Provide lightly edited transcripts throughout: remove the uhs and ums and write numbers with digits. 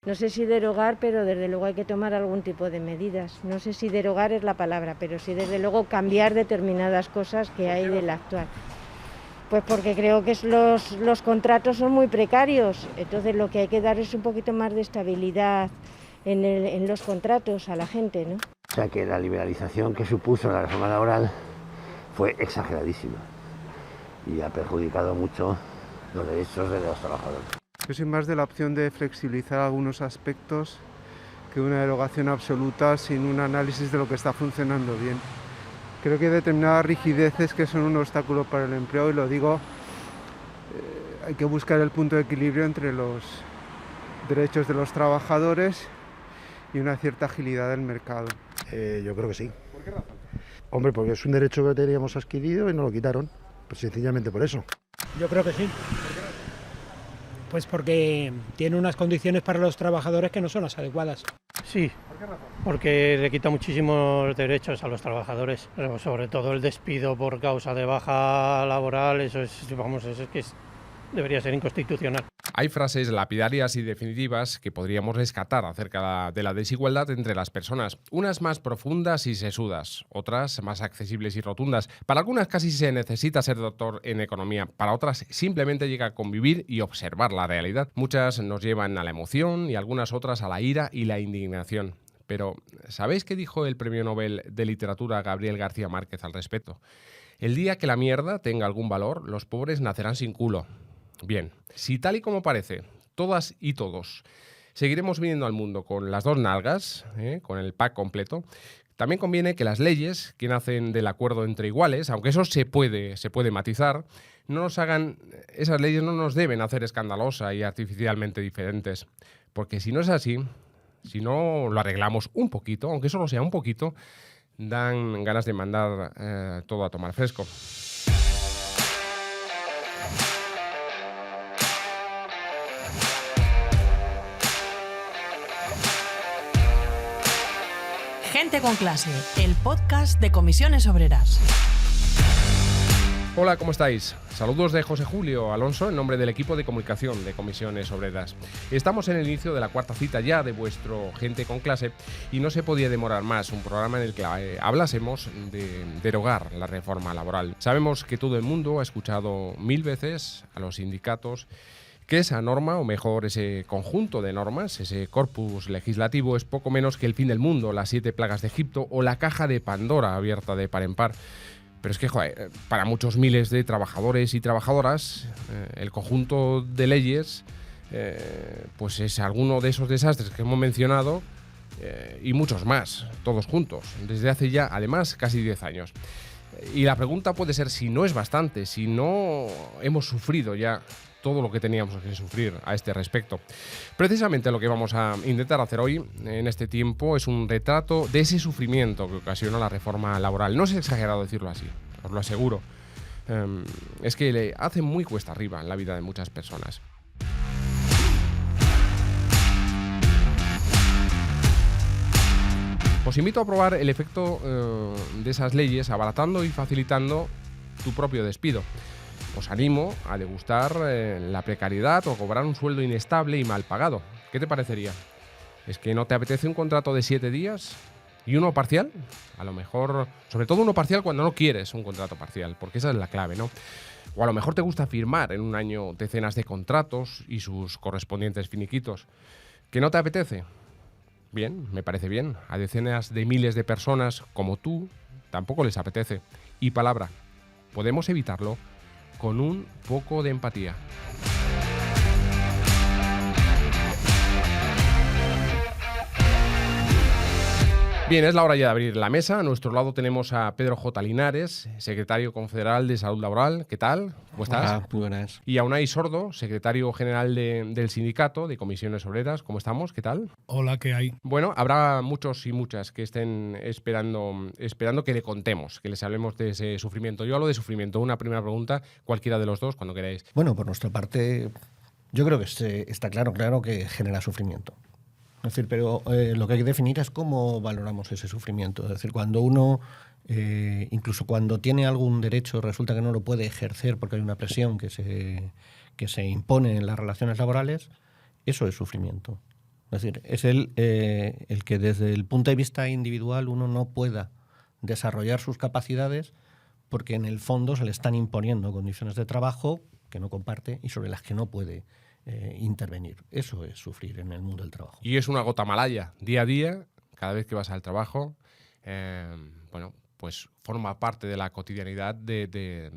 No sé si derogar, pero desde luego hay que tomar algún tipo de medidas. No sé si derogar es la palabra, pero sí desde luego cambiar determinadas cosas que hay del actual. Pues porque creo que los contratos son muy precarios, entonces lo que hay que dar es un poquito más de estabilidad en los contratos a la gente, ¿no? O sea que la liberalización que supuso la reforma laboral fue exageradísima y ha perjudicado mucho los derechos de los trabajadores. Yo soy más de la opción de flexibilizar algunos aspectos que una derogación absoluta sin un análisis de lo que está funcionando bien. Creo que hay determinadas rigideces que son un obstáculo para el empleo y lo digo, hay que buscar el punto de equilibrio entre los derechos de los trabajadores y una cierta agilidad del mercado. Yo creo que sí. ¿Por qué razón? Hombre, porque es un derecho que teníamos adquirido y nos lo quitaron, pues sencillamente por eso. Yo creo que sí. Pues porque tiene unas condiciones para los trabajadores que no son las adecuadas. Sí, porque le quita muchísimos derechos a los trabajadores, pero sobre todo el despido por causa de baja laboral, eso es, vamos, debería ser inconstitucional. Hay frases lapidarias y definitivas que podríamos rescatar acerca de la desigualdad entre las personas, unas más profundas y sesudas, otras más accesibles y rotundas. Para algunas casi se necesita ser doctor en economía, para otras simplemente llega a convivir y observar la realidad. Muchas nos llevan a la emoción y algunas otras a la ira y la indignación. Pero, ¿sabéis qué dijo el premio Nobel de Literatura Gabriel García Márquez al respecto? El día que la mierda tenga algún valor, los pobres nacerán sin culo. Bien, si tal y como parece, todas y todos seguiremos viniendo al mundo con las dos nalgas, con el pack completo, también conviene que las leyes que nacen del acuerdo entre iguales, aunque eso se puede matizar, esas leyes no nos deben hacer escandalosa y artificialmente diferentes. Porque si no es así, si no lo arreglamos un poquito, aunque solo sea un poquito, dan ganas de mandar todo a tomar fresco. Gente con clase, el podcast de Comisiones Obreras. Hola, ¿cómo estáis? Saludos de José Julio Alonso en nombre del equipo de comunicación de Comisiones Obreras. Estamos en el inicio de la cuarta cita ya de vuestro Gente con clase y no se podía demorar más un programa en el que hablásemos de derogar la reforma laboral. Sabemos que todo el mundo ha escuchado 1000 veces a los sindicatos que esa norma, o mejor ese conjunto de normas, ese corpus legislativo, es poco menos que el fin del mundo, las 7 plagas de Egipto o la caja de Pandora abierta de par en par. Pero es que, joder, para muchos miles de trabajadores y trabajadoras, el conjunto de leyes pues es alguno de esos desastres que hemos mencionado y muchos más, todos juntos, desde hace ya, además, casi 10 años. Y la pregunta puede ser si no es bastante, si no hemos sufrido ya todo lo que teníamos que sufrir a este respecto. Precisamente lo que vamos a intentar hacer hoy, en este tiempo, es un retrato de ese sufrimiento que ocasionó la reforma laboral. No es exagerado decirlo así, os lo aseguro. Es que le hace muy cuesta arriba en la vida de muchas personas. Os invito a probar el efecto de esas leyes abaratando y facilitando tu propio despido. Os animo a degustar la precariedad o cobrar un sueldo inestable y mal pagado. ¿Qué te parecería? ¿Es que no te apetece un contrato de 7 días? ¿Y uno parcial? A lo mejor, sobre todo uno parcial cuando no quieres un contrato parcial, porque esa es la clave, ¿no? O a lo mejor te gusta firmar en un año decenas de contratos y sus correspondientes finiquitos. ¿Que no te apetece? Bien, me parece bien. A decenas de miles de personas como tú tampoco les apetece. Y palabra, podemos evitarlo con un poco de empatía. Bien, es la hora ya de abrir la mesa. A nuestro lado tenemos a Pedro J. Linares, secretario confederal de Salud Laboral. ¿Qué tal? ¿Cómo estás? Hola, muy buenas. Y a Unai Sordo, secretario general del sindicato de Comisiones Obreras. ¿Cómo estamos? ¿Qué tal? Hola, ¿qué hay? Bueno, habrá muchos y muchas que estén esperando que le contemos, que les hablemos de ese sufrimiento. Yo hablo de sufrimiento. Una primera pregunta, cualquiera de los dos, cuando queráis. Bueno, por nuestra parte, yo creo que está claro que genera sufrimiento. Es decir, pero lo que hay que definir es cómo valoramos ese sufrimiento. Es decir, cuando uno, incluso cuando tiene algún derecho, resulta que no lo puede ejercer porque hay una presión que se impone en las relaciones laborales, eso es sufrimiento. Es decir, es el que desde el punto de vista individual uno no pueda desarrollar sus capacidades porque en el fondo se le están imponiendo condiciones de trabajo que no comparte y sobre las que no puede intervenir. Eso es sufrir en el mundo del trabajo. Y es una gota malaya, día a día, cada vez que vas al trabajo, pues forma parte de la cotidianidad de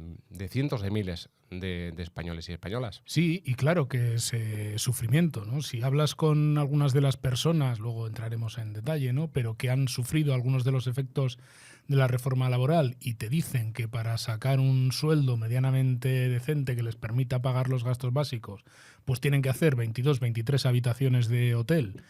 cientos de miles de españoles y españolas. Sí, y claro que es sufrimiento, ¿no? Si hablas con algunas de las personas, luego entraremos en detalle, ¿no? Pero que han sufrido algunos de los efectos de la reforma laboral y te dicen que para sacar un sueldo medianamente decente que les permita pagar los gastos básicos, pues tienen que hacer 22, 23 habitaciones de hotel.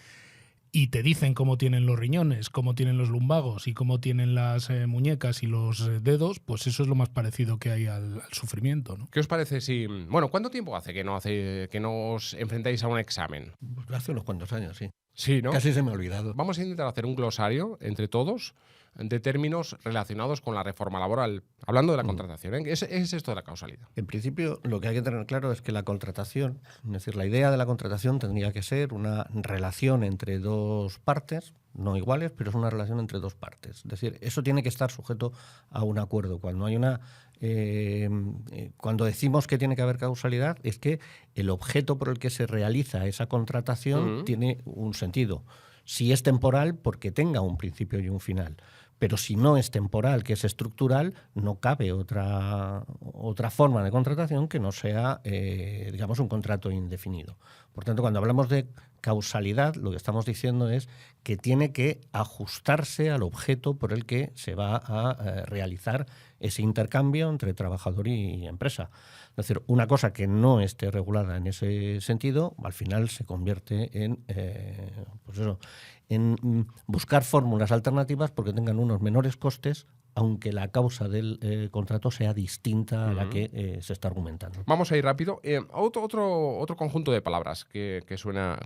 Y te dicen cómo tienen los riñones, cómo tienen los lumbagos y cómo tienen las muñecas y los dedos, pues eso es lo más parecido que hay al sufrimiento, ¿no? ¿Qué os parece si... Bueno, ¿cuánto tiempo hace que no os enfrentáis a un examen? Pues hace unos cuantos años, sí. Sí, ¿no? Casi se me ha olvidado. Vamos a intentar hacer un glosario entre todos de términos relacionados con la reforma laboral, hablando de la contratación, ¿eh? ¿Qué es esto de la causalidad? En principio, lo que hay que tener claro es que la contratación, es decir, la idea de la contratación tendría que ser una relación entre dos partes, no iguales, pero es una relación entre dos partes. Es decir, eso tiene que estar sujeto a un acuerdo. Cuando hay cuando decimos que tiene que haber causalidad, es que el objeto por el que se realiza esa contratación tiene un sentido. Si es temporal, porque tenga un principio y un final. Pero si no es temporal, que es estructural, no cabe otra forma de contratación que no sea, digamos, un contrato indefinido. Por tanto, cuando hablamos de causalidad, lo que estamos diciendo es que tiene que ajustarse al objeto por el que se va a realizar ese intercambio entre trabajador y empresa. Es decir, una cosa que no esté regulada en ese sentido, al final se convierte en buscar fórmulas alternativas porque tengan unos menores costes, aunque la causa del contrato sea distinta a la que se está argumentando. Vamos a ir rápido. Otro conjunto de palabras que suena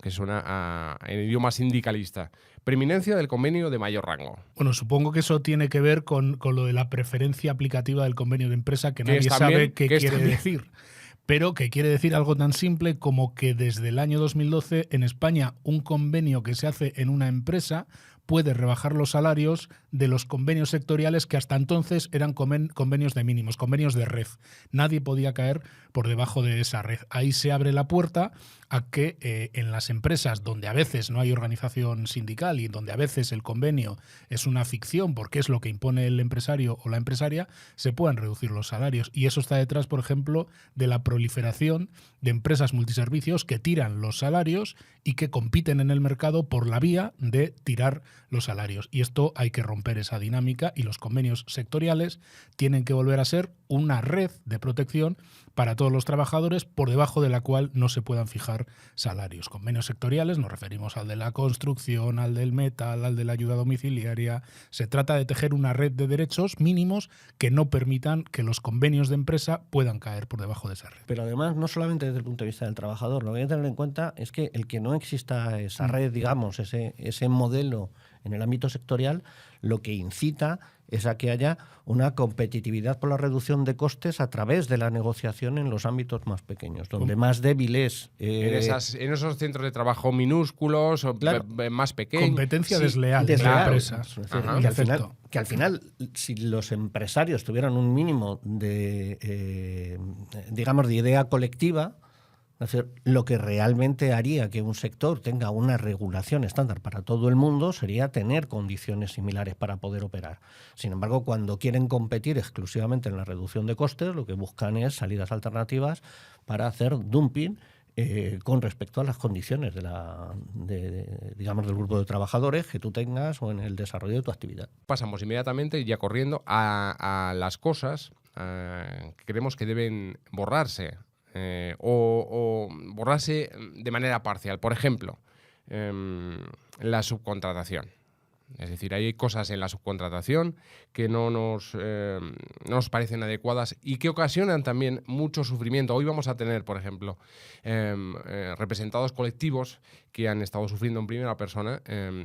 en idioma sindicalista. Preeminencia del convenio de mayor rango. Bueno, supongo que eso tiene que ver con lo de la preferencia aplicativa del convenio de empresa, que nadie sabe qué quiere decir. Pero que quiere decir algo tan simple como que desde el año 2012 en España un convenio que se hace en una empresa puede rebajar los salarios de los convenios sectoriales que hasta entonces eran convenios de mínimos, convenios de red. Nadie podía caer por debajo de esa red. Ahí se abre la puerta a que en las empresas donde a veces no hay organización sindical y donde a veces el convenio es una ficción porque es lo que impone el empresario o la empresaria, se puedan reducir los salarios. Y eso está detrás, por ejemplo, de la proliferación de empresas multiservicios que tiran los salarios y que compiten en el mercado por la vía de tirar los salarios. Y esto hay que romper esa dinámica y los convenios sectoriales tienen que volver a ser una red de protección para todos los trabajadores por debajo de la cual no se puedan fijar salarios. Convenios sectoriales nos referimos al de la construcción, al del metal, al de la ayuda domiciliaria. Se trata de tejer una red de derechos mínimos que no permitan que los convenios de empresa puedan caer por debajo de esa red. Pero además, no solamente desde el punto de vista del trabajador, lo que hay que tener en cuenta es que el que no exista esa red, digamos, ese modelo en el ámbito sectorial, lo que incita es a que haya una competitividad por la reducción de costes a través de la negociación en los ámbitos más pequeños, donde más débil es... en esos centros de trabajo minúsculos o más pequeños. Competencia desleal de la empresa. Que al final, si los empresarios tuvieran un mínimo de idea colectiva, es decir, lo que realmente haría que un sector tenga una regulación estándar para todo el mundo sería tener condiciones similares para poder operar. Sin embargo, cuando quieren competir exclusivamente en la reducción de costes, lo que buscan es salidas alternativas para hacer dumping con respecto a las condiciones digamos, del grupo de trabajadores que tú tengas o en el desarrollo de tu actividad. Pasamos inmediatamente, ya corriendo, a las cosas que creemos que deben borrarse. O borrarse de manera parcial. Por ejemplo, la subcontratación. Es decir, hay cosas en la subcontratación que no nos parecen adecuadas y que ocasionan también mucho sufrimiento. Hoy vamos a tener, por ejemplo, representados colectivos que han estado sufriendo en primera persona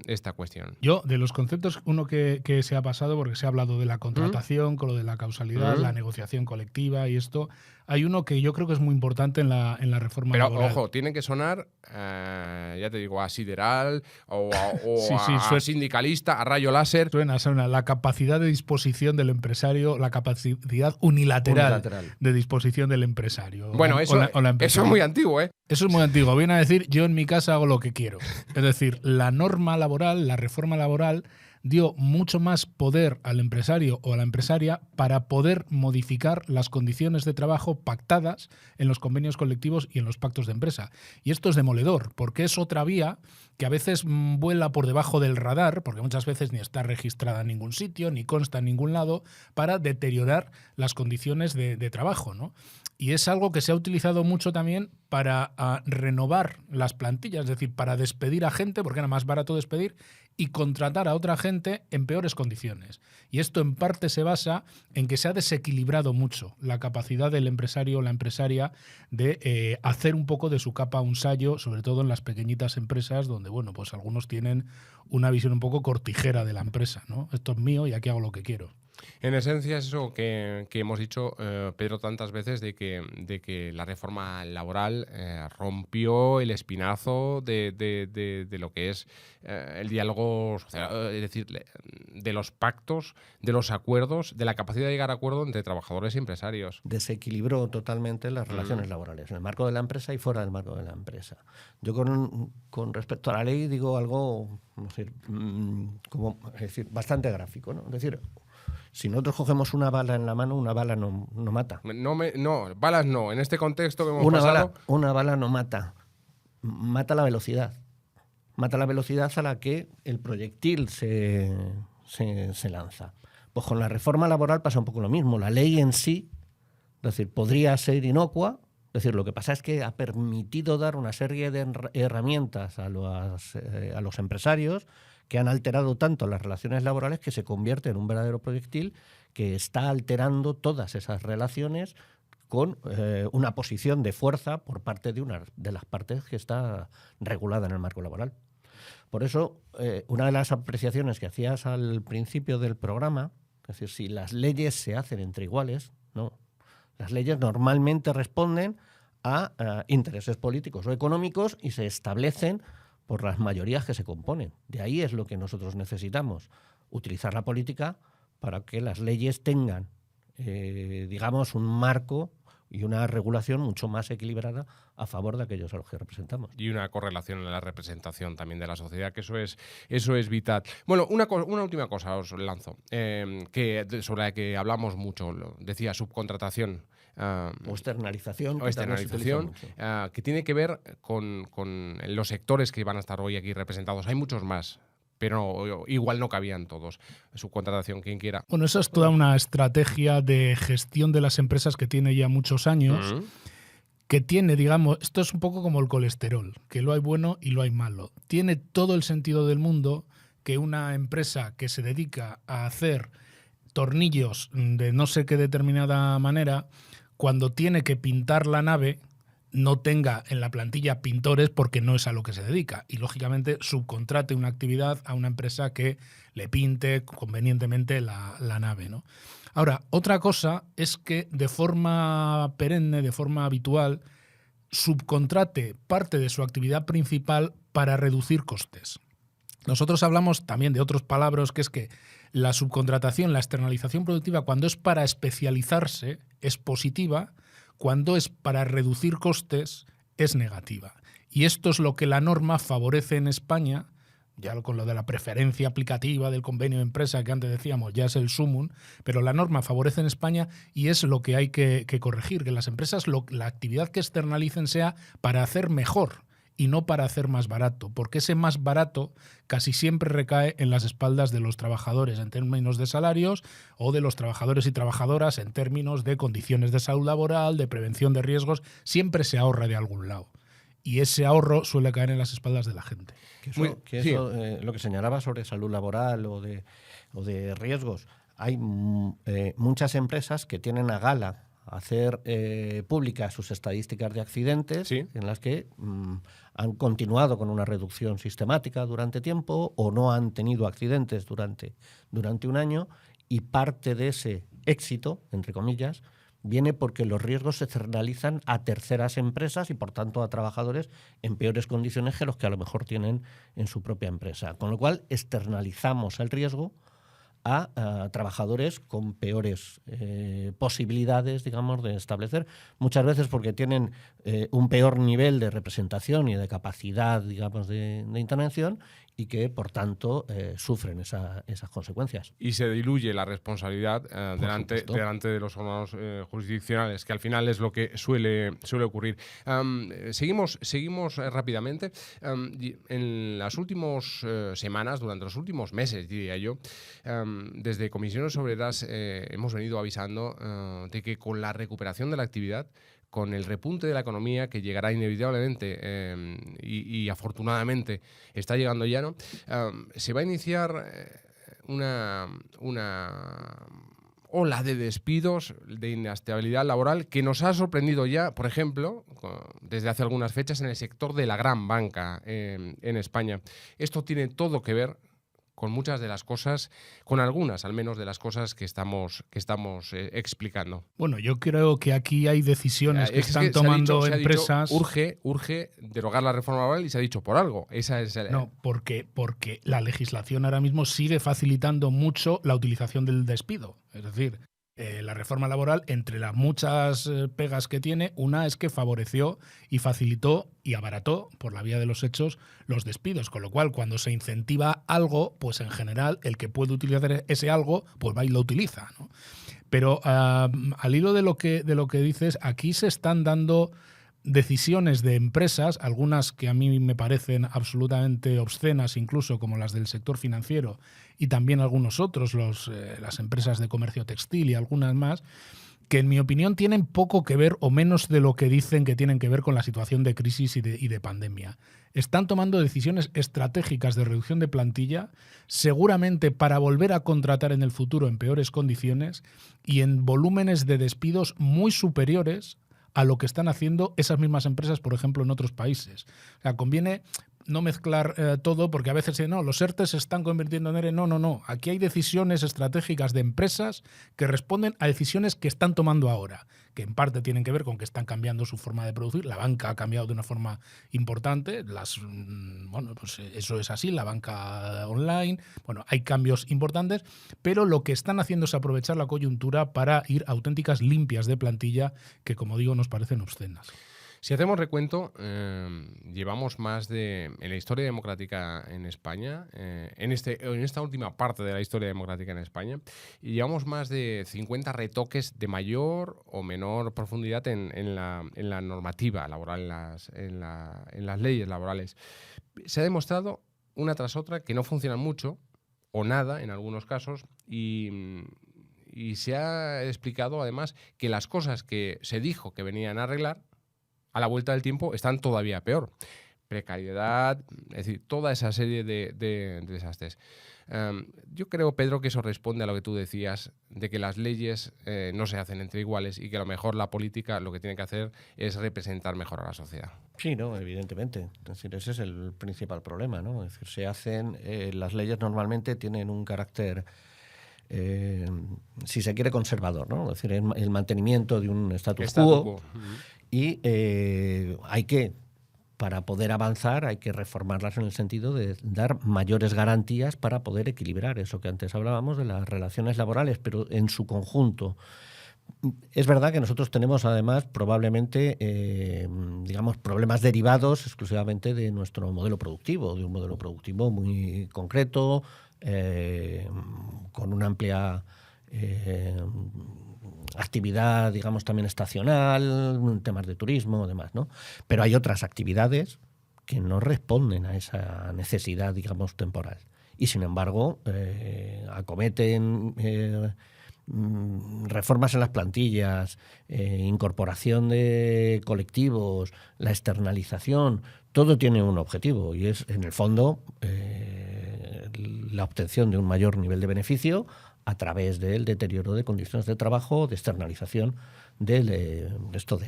esta cuestión. Yo, de los conceptos, uno que se ha pasado, porque se ha hablado de la contratación, con lo de la causalidad, la negociación colectiva y esto, hay uno que yo creo que es muy importante en la reforma laboral. Pero, ojo, tiene que sonar, ya te digo, a sideral o a sindicalista, a rayo láser. Suena la capacidad de disposición del empresario, la capacidad unilateral. De disposición del empresario. Bueno, eso es muy antiguo, ¿eh? Eso es muy antiguo. Viene a decir, yo en mi casa hago lo que quiero. Es decir, la norma laboral, la reforma laboral, dio mucho más poder al empresario o a la empresaria para poder modificar las condiciones de trabajo pactadas en los convenios colectivos y en los pactos de empresa. Y esto es demoledor, porque es otra vía que a veces vuela por debajo del radar, porque muchas veces ni está registrada en ningún sitio, ni consta en ningún lado, para deteriorar las condiciones de trabajo, ¿no? Y es algo que se ha utilizado mucho también para renovar las plantillas, es decir, para despedir a gente, porque era más barato despedir, y contratar a otra gente en peores condiciones. Y esto en parte se basa en que se ha desequilibrado mucho la capacidad del empresario o la empresaria de hacer un poco de su capa un sayo, sobre todo en las pequeñitas empresas donde, bueno, pues algunos tienen una visión un poco cortijera de la empresa, ¿no? Esto es mío y aquí hago lo que quiero. En esencia es eso que hemos dicho, Pedro, tantas veces de que la reforma laboral rompió el espinazo de lo que es el diálogo social, es decir, de los pactos, de los acuerdos, de la capacidad de llegar a acuerdo entre trabajadores y empresarios. Desequilibró totalmente las relaciones laborales, en el marco de la empresa y fuera del marco de la empresa. Yo con respecto a la ley digo algo, es decir, bastante gráfico, ¿no? Es decir, si nosotros cogemos una bala en la mano, una bala no mata. No, balas no. En este contexto que hemos pasado... Una bala no mata. Mata la velocidad. Mata la velocidad a la que el proyectil se lanza. Pues con la reforma laboral pasa un poco lo mismo. La ley en sí, es decir, podría ser inocua. Es decir, lo que pasa es que ha permitido dar una serie de herramientas a los empresarios que han alterado tanto las relaciones laborales que se convierte en un verdadero proyectil que está alterando todas esas relaciones con una posición de fuerza por parte de una de las partes que está regulada en el marco laboral. Por eso, una de las apreciaciones que hacías al principio del programa, es decir, si las leyes se hacen entre iguales, no. Las leyes normalmente responden a intereses políticos o económicos y se establecen por las mayorías que se componen. De ahí es lo que nosotros necesitamos, utilizar la política para que las leyes tengan, digamos, un marco y una regulación mucho más equilibrada a favor de aquellos a los que representamos. Y una correlación en la representación también de la sociedad, que eso es vital. Bueno, una última cosa os lanzo, sobre la que hablamos mucho, decía subcontratación. O externalización. Que tiene que ver con los sectores que van a estar hoy aquí representados. Hay muchos más, pero igual no cabían todos. Subcontratación, quien quiera. Bueno, esa es toda una estrategia de gestión de las empresas que tiene ya muchos años, que tiene, digamos, esto es un poco como el colesterol, que lo hay bueno y lo hay malo. Tiene todo el sentido del mundo que una empresa que se dedica a hacer tornillos de no sé qué determinada manera, cuando tiene que pintar la nave, no tenga en la plantilla pintores porque no es a lo que se dedica. Y, lógicamente, subcontrate una actividad a una empresa que le pinte convenientemente la nave, ¿no? Ahora, otra cosa es que de forma perenne, de forma habitual, subcontrate parte de su actividad principal para reducir costes. Nosotros hablamos también de otros palabras, que es que la subcontratación, la externalización productiva, cuando es para especializarse, es positiva, cuando es para reducir costes, es negativa. Y esto es lo que la norma favorece en España, ya con lo de la preferencia aplicativa del convenio de empresa que antes decíamos, ya es el sumum, pero la norma favorece en España y es lo que hay que corregir, que las empresas la actividad que externalicen sea para hacer mejor y no para hacer más barato, porque ese más barato casi siempre recae en las espaldas de los trabajadores en términos de salarios o de los trabajadores y trabajadoras en términos de condiciones de salud laboral, de prevención de riesgos, siempre se ahorra de algún lado. y ese ahorro suele caer en las espaldas de la gente. Lo que señalaba sobre salud laboral o de riesgos, hay muchas empresas que tienen a gala hacer públicas sus estadísticas de accidentes, en las que han continuado con una reducción sistemática durante tiempo o no han tenido accidentes durante un año, y parte de ese éxito, entre comillas, viene porque los riesgos se externalizan a terceras empresas y, por tanto, a trabajadores en peores condiciones que los que a lo mejor tienen en su propia empresa. Con lo cual, externalizamos el riesgo a trabajadores con peores posibilidades, digamos, de establecer, muchas veces porque tienen un peor nivel de representación y de capacidad, digamos, de intervención, y que, por tanto, sufren esas consecuencias. Y se diluye la responsabilidad delante de los órganos jurisdiccionales, que al final es lo que suele ocurrir. Seguimos rápidamente. En las últimas semanas, durante los últimos meses, diría yo, desde Comisiones Obreras hemos venido avisando de que con la recuperación de la actividad, con el repunte de la economía que llegará inevitablemente y afortunadamente está llegando ya, ¿no? Se va a iniciar una ola de despidos, de inestabilidad laboral, que nos ha sorprendido ya, por ejemplo, desde hace algunas fechas en el sector de la gran banca en España. Esto tiene todo que ver con muchas de las cosas, con algunas al menos de las cosas que estamos explicando. Bueno, yo creo que aquí hay decisiones que están tomando empresas. Urge derogar la reforma laboral, y se ha dicho por algo. No, porque la legislación ahora mismo sigue facilitando mucho la utilización del despido. Es decir, la reforma laboral, entre las muchas pegas que tiene, una es que favoreció y facilitó y abarató, por la vía de los hechos, los despidos. Con lo cual, cuando se incentiva algo, pues en general el que puede utilizar ese algo, pues va y lo utiliza, ¿no? Pero al hilo de lo que dices, aquí se están dando decisiones de empresas, algunas que a mí me parecen absolutamente obscenas, incluso como las del sector financiero, y también algunos otros, las empresas de comercio textil y algunas más, que en mi opinión tienen poco que ver o menos de lo que dicen que tienen que ver con la situación de crisis y de pandemia. Están tomando decisiones estratégicas de reducción de plantilla, seguramente para volver a contratar en el futuro en peores condiciones y en volúmenes de despidos muy superiores a lo que están haciendo esas mismas empresas, por ejemplo, en otros países. O sea, conviene no mezclar todo, porque a veces dicen, no, los ERTE se están convirtiendo en ERE. No. Aquí hay decisiones estratégicas de empresas que responden a decisiones que están tomando ahora, que en parte tienen que ver con que están cambiando su forma de producir. La banca ha cambiado de una forma importante. Pues eso es así, la banca online. Bueno, hay cambios importantes, pero lo que están haciendo es aprovechar la coyuntura para ir a auténticas limpias de plantilla que, como digo, nos parecen obscenas. Si hacemos recuento, llevamos en la historia democrática en España, en esta última parte de la historia democrática en España, y llevamos más de 50 retoques de mayor o menor profundidad en la normativa laboral, en las leyes laborales. Se ha demostrado una tras otra que no funcionan mucho o nada en algunos casos, y se ha explicado además que las cosas que se dijo que venían a arreglar, a la vuelta del tiempo están todavía peor. Precariedad, es decir, toda esa serie de desastres. Yo creo, Pedro, que eso responde a lo que tú decías, de que las leyes no se hacen entre iguales y que a lo mejor la política lo que tiene que hacer es representar mejor a la sociedad. Sí, no, evidentemente. Es decir, ese es el principal problema, ¿no? Es decir, las leyes normalmente tienen un carácter, si se quiere, conservador, ¿no? Es decir, el mantenimiento de un status quo. Y para poder avanzar, hay que reformarlas en el sentido de dar mayores garantías para poder equilibrar eso que antes hablábamos de las relaciones laborales, pero en su conjunto. Es verdad que nosotros tenemos además probablemente problemas derivados exclusivamente de nuestro modelo productivo, de un modelo productivo muy concreto, con una amplia actividad, digamos, también estacional, temas de turismo, demás, ¿no? Pero hay otras actividades que no responden a esa necesidad, digamos, temporal. Y, sin embargo, acometen reformas en las plantillas, incorporación de colectivos, la externalización, todo tiene un objetivo y es, en el fondo, la obtención de un mayor nivel de beneficio a través del deterioro de condiciones de trabajo, de externalización de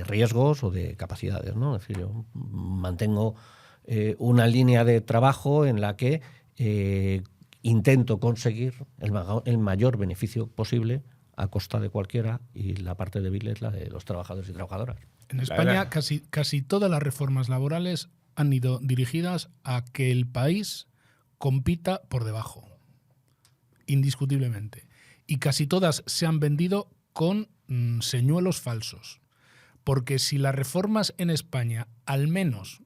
riesgos o de capacidades, ¿no? Es decir, yo mantengo una línea de trabajo en la que intento conseguir el mayor beneficio posible a costa de cualquiera, y la parte débil es la de los trabajadores y trabajadoras. En España casi todas las reformas laborales han ido dirigidas a que el país compita por debajo, indiscutiblemente. Y casi todas se han vendido con señuelos falsos. Porque si las reformas en España, al menos,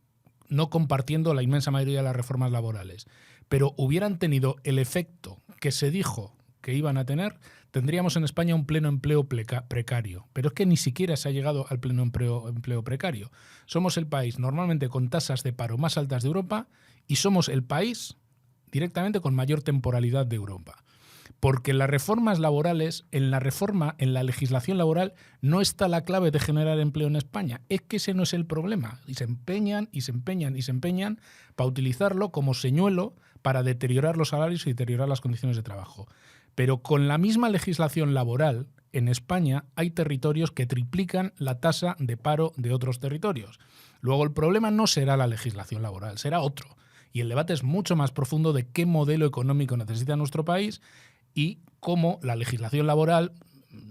no compartiendo la inmensa mayoría de las reformas laborales, pero hubieran tenido el efecto que se dijo que iban a tener, tendríamos en España un pleno empleo precario. Pero es que ni siquiera se ha llegado al pleno empleo precario. Somos el país normalmente con tasas de paro más altas de Europa y somos el país directamente con mayor temporalidad de Europa. Porque en las reformas laborales, en la legislación laboral, no está la clave de generar empleo en España. Es que ese no es el problema. Y se empeñan para utilizarlo como señuelo para deteriorar los salarios y deteriorar las condiciones de trabajo. Pero con la misma legislación laboral, en España hay territorios que triplican la tasa de paro de otros territorios. Luego el problema no será la legislación laboral, será otro. Y el debate es mucho más profundo de qué modelo económico necesita nuestro país y cómo la legislación laboral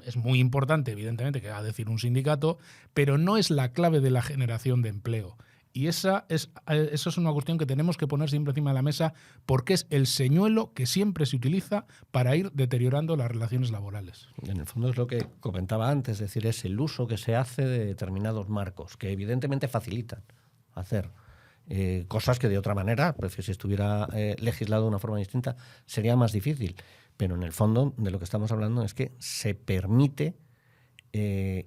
es muy importante, evidentemente, que va a decir un sindicato, pero no es la clave de la generación de empleo. Y eso es una cuestión que tenemos que poner siempre encima de la mesa, porque es el señuelo que siempre se utiliza para ir deteriorando las relaciones laborales. En el fondo es lo que comentaba antes, es decir, es el uso que se hace de determinados marcos, que evidentemente facilitan hacer cosas que de otra manera, pues si estuviera legislado de una forma distinta, sería más difícil. Pero en el fondo de lo que estamos hablando es que se permite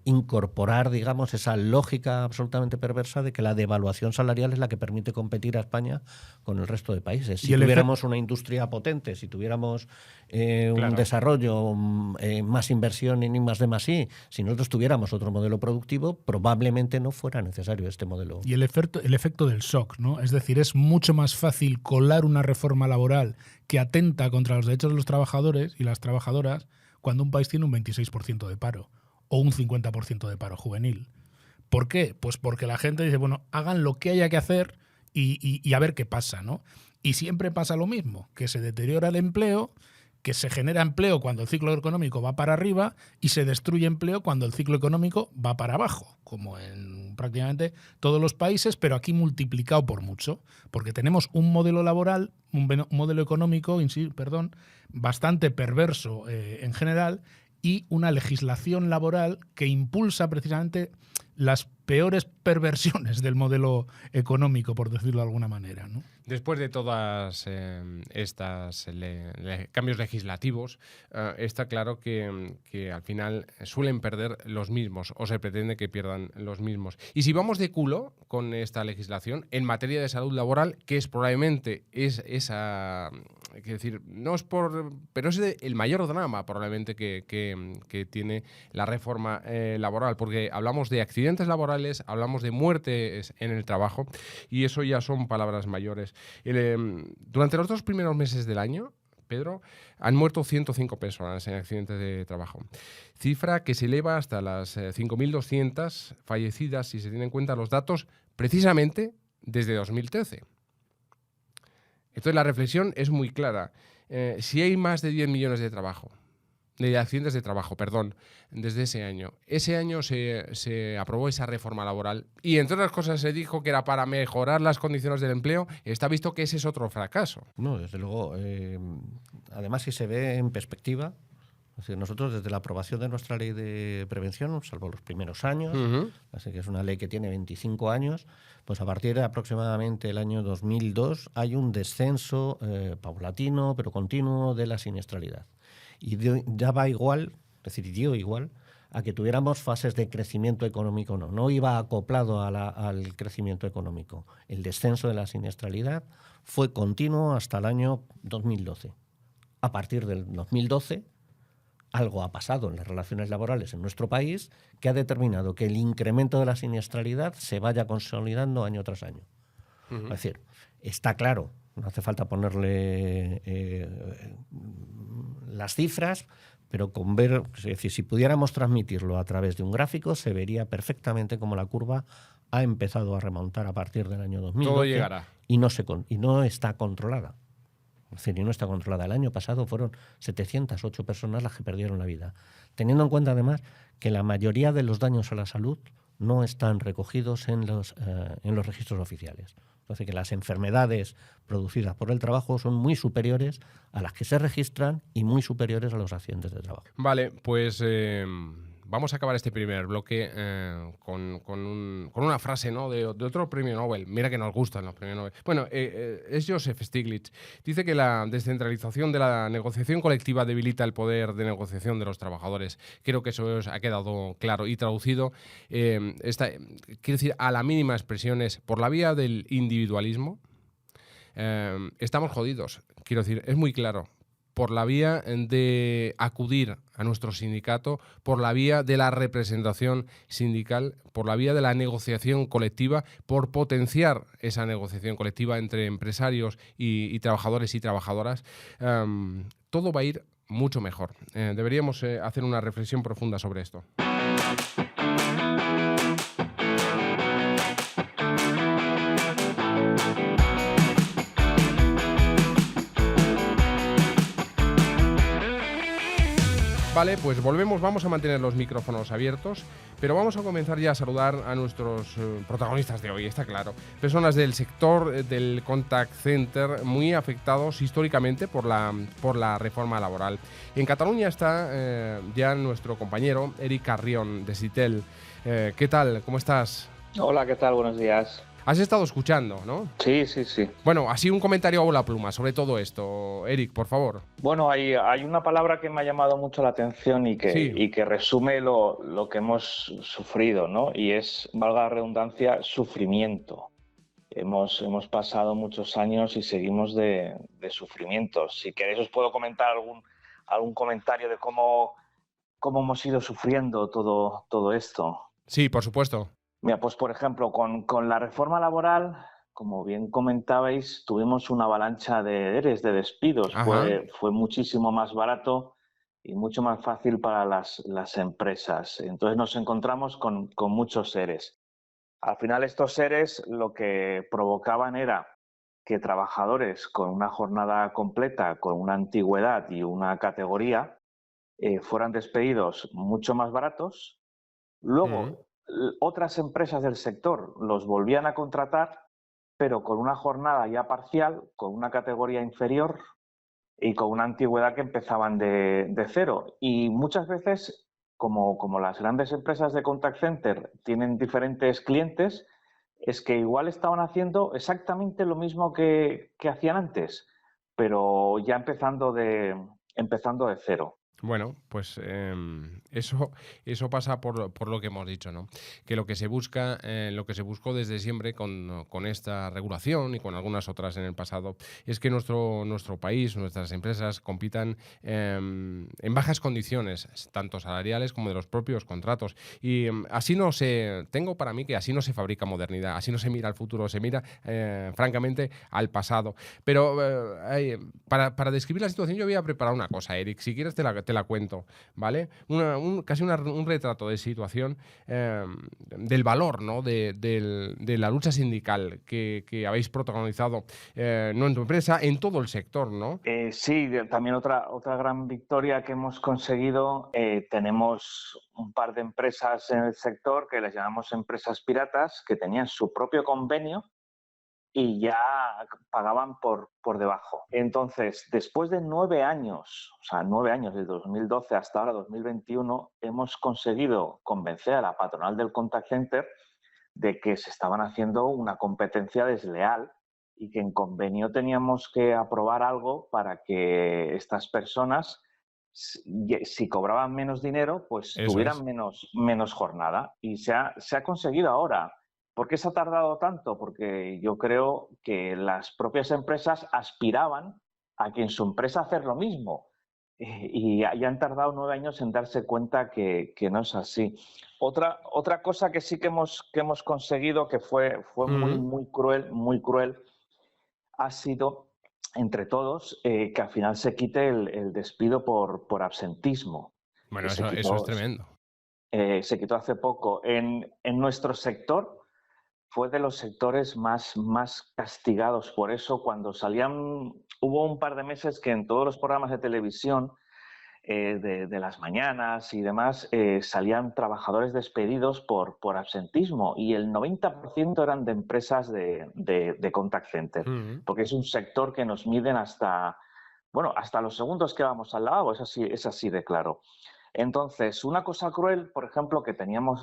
incorporar, digamos, esa lógica absolutamente perversa de que la devaluación salarial es la que permite competir a España con el resto de países. Si tuviéramos una industria potente, si tuviéramos un desarrollo, más inversión en I+D+I, si nosotros tuviéramos otro modelo productivo, probablemente no fuera necesario este modelo. Y el efecto del shock, ¿no? Es decir, es mucho más fácil colar una reforma laboral que atenta contra los derechos de los trabajadores y las trabajadoras cuando un país tiene un 26% de paro o un 50% de paro juvenil. ¿Por qué? Pues porque la gente dice, bueno, hagan lo que haya que hacer y a ver qué pasa, ¿no? Y siempre pasa lo mismo, que se deteriora el empleo, que se genera empleo cuando el ciclo económico va para arriba y se destruye empleo cuando el ciclo económico va para abajo, como en prácticamente todos los países, pero aquí multiplicado por mucho, porque tenemos un modelo laboral, un modelo económico, bastante perverso en general, y una legislación laboral que impulsa precisamente las peores perversiones del modelo económico, por decirlo de alguna manera, ¿no? Después de todas estas cambios legislativos, está claro que al final suelen perder los mismos, o se pretende que pierdan los mismos. Y si vamos de culo con esta legislación, en materia de salud laboral, que es probablemente esa... Quiero decir, no es pero es el mayor drama probablemente que tiene la reforma laboral, porque hablamos de accidentes laborales, hablamos de muertes en el trabajo, y eso ya son palabras mayores. Durante los 2 primeros meses del año, Pedro, han muerto 105 personas en accidentes de trabajo. Cifra que se eleva hasta las 5.200 fallecidas si se tienen en cuenta los datos precisamente desde 2013. Entonces la reflexión es muy clara. Si hay más de 10 millones de accidentes de trabajo, desde ese año se aprobó esa reforma laboral y entre otras cosas se dijo que era para mejorar las condiciones del empleo. Está visto que ese es otro fracaso. No, desde luego. Además, si se ve en perspectiva, es decir, nosotros desde la aprobación de nuestra ley de prevención, salvo los primeros años, así que es una ley que tiene 25 años, pues a partir de aproximadamente el año 2002 hay un descenso paulatino pero continuo de la siniestralidad. Y ya va igual, es decir, dio igual a que tuviéramos fases de crecimiento económico o no. No iba acoplado al crecimiento económico. El descenso de la siniestralidad fue continuo hasta el año 2012. A partir del 2012 algo ha pasado en las relaciones laborales en nuestro país que ha determinado que el incremento de la siniestralidad se vaya consolidando año tras año. Es decir, está claro, no hace falta ponerle las cifras, pero con ver, es decir, si pudiéramos transmitirlo a través de un gráfico, se vería perfectamente cómo la curva ha empezado a remontar a partir del año 2012. Todo llegará. Y no está controlada. Es decir, y no está controlada. El año pasado fueron 708 personas las que perdieron la vida. Teniendo en cuenta, además, que la mayoría de los daños a la salud no están recogidos en los registros oficiales. Es decir, que las enfermedades producidas por el trabajo son muy superiores a las que se registran y muy superiores a los accidentes de trabajo. Vale, pues vamos a acabar este primer bloque con una frase, ¿no?, de otro premio Nobel. Mira que nos gustan los premios Nobel. Bueno, es Joseph Stiglitz. Dice que la descentralización de la negociación colectiva debilita el poder de negociación de los trabajadores. Creo que eso ha quedado claro y traducido. Quiero decir, a la mínima expresión es por la vía del individualismo. Estamos jodidos. Quiero decir, es muy claro. Por la vía de acudir a nuestro sindicato, por la vía de la representación sindical, por la vía de la negociación colectiva, por potenciar esa negociación colectiva entre empresarios y trabajadores y trabajadoras, todo va a ir mucho mejor. Deberíamos hacer una reflexión profunda sobre esto. Vale, pues volvemos, vamos a mantener los micrófonos abiertos, pero vamos a comenzar ya a saludar a nuestros protagonistas de hoy, está claro. Personas del sector del contact center muy afectados históricamente por la reforma laboral. En Cataluña está ya nuestro compañero Eric Carrión de Sitel. ¿Qué tal? ¿Cómo estás? Hola, ¿qué tal? Buenos días. Has estado escuchando, ¿no? Sí. Bueno, así un comentario a bola pluma sobre todo esto. Eric, por favor. Bueno, hay una palabra que me ha llamado mucho la atención y que resume lo que hemos sufrido, ¿no? Y es, valga la redundancia, sufrimiento. Hemos pasado muchos años y seguimos de sufrimiento. Si queréis os puedo comentar algún comentario de cómo hemos ido sufriendo todo esto. Sí, por supuesto. Mira, pues por ejemplo, con la reforma laboral, como bien comentabais, tuvimos una avalancha de EREs, de despidos. Fue muchísimo más barato y mucho más fácil para las empresas. Entonces nos encontramos con muchos EREs. Al final estos EREs lo que provocaban era que trabajadores con una jornada completa, con una antigüedad y una categoría, fueran despedidos mucho más baratos. Luego, otras empresas del sector los volvían a contratar, pero con una jornada ya parcial, con una categoría inferior y con una antigüedad que empezaban de cero. Y muchas veces, como las grandes empresas de contact center tienen diferentes clientes, es que igual estaban haciendo exactamente lo mismo que hacían antes, pero ya empezando de cero. Bueno, pues eso pasa por lo que hemos dicho, ¿no? Que lo que se busca, lo que se buscó desde siempre con esta regulación y con algunas otras en el pasado, es que nuestro país, nuestras empresas compitan en bajas condiciones, tanto salariales como de los propios contratos. Y tengo para mí que así no se fabrica modernidad, así no se mira al futuro, se mira francamente al pasado. Pero para describir la situación yo voy a preparar una cosa, Eric, si quieres te la cuento, ¿vale? Casi un retrato de situación del valor, ¿no?, de la lucha sindical que habéis protagonizado, no en tu empresa, en todo el sector, ¿no? Sí, también otra gran victoria que hemos conseguido. Tenemos un par de empresas en el sector que les llamamos empresas piratas, que tenían su propio convenio y ya pagaban por debajo. Entonces, después de 9 años, o sea, 9 años, desde 2012 hasta ahora, 2021, hemos conseguido convencer a la patronal del contact center de que se estaban haciendo una competencia desleal y que en convenio teníamos que aprobar algo para que estas personas, si cobraban menos dinero, pues tuvieran menos jornada. Y se ha conseguido ahora. ¿Por qué se ha tardado tanto? Porque yo creo que las propias empresas aspiraban a que en su empresa hacer lo mismo. y han tardado 9 años en darse cuenta que no es así. Otra cosa que sí que hemos conseguido, que fue muy cruel, ha sido, entre todos, que al final se quite el despido por absentismo. Bueno, eso es tremendo. Se quitó hace poco. En nuestro sector fue de los sectores más castigados por eso. Cuando hubo un par de meses que en todos los programas de televisión de las mañanas y demás salían trabajadores despedidos por absentismo, y el 90% eran de empresas de contact center, porque es un sector que nos miden hasta los segundos que vamos al lavabo, es así de claro. Entonces, una cosa cruel, por ejemplo, que teníamos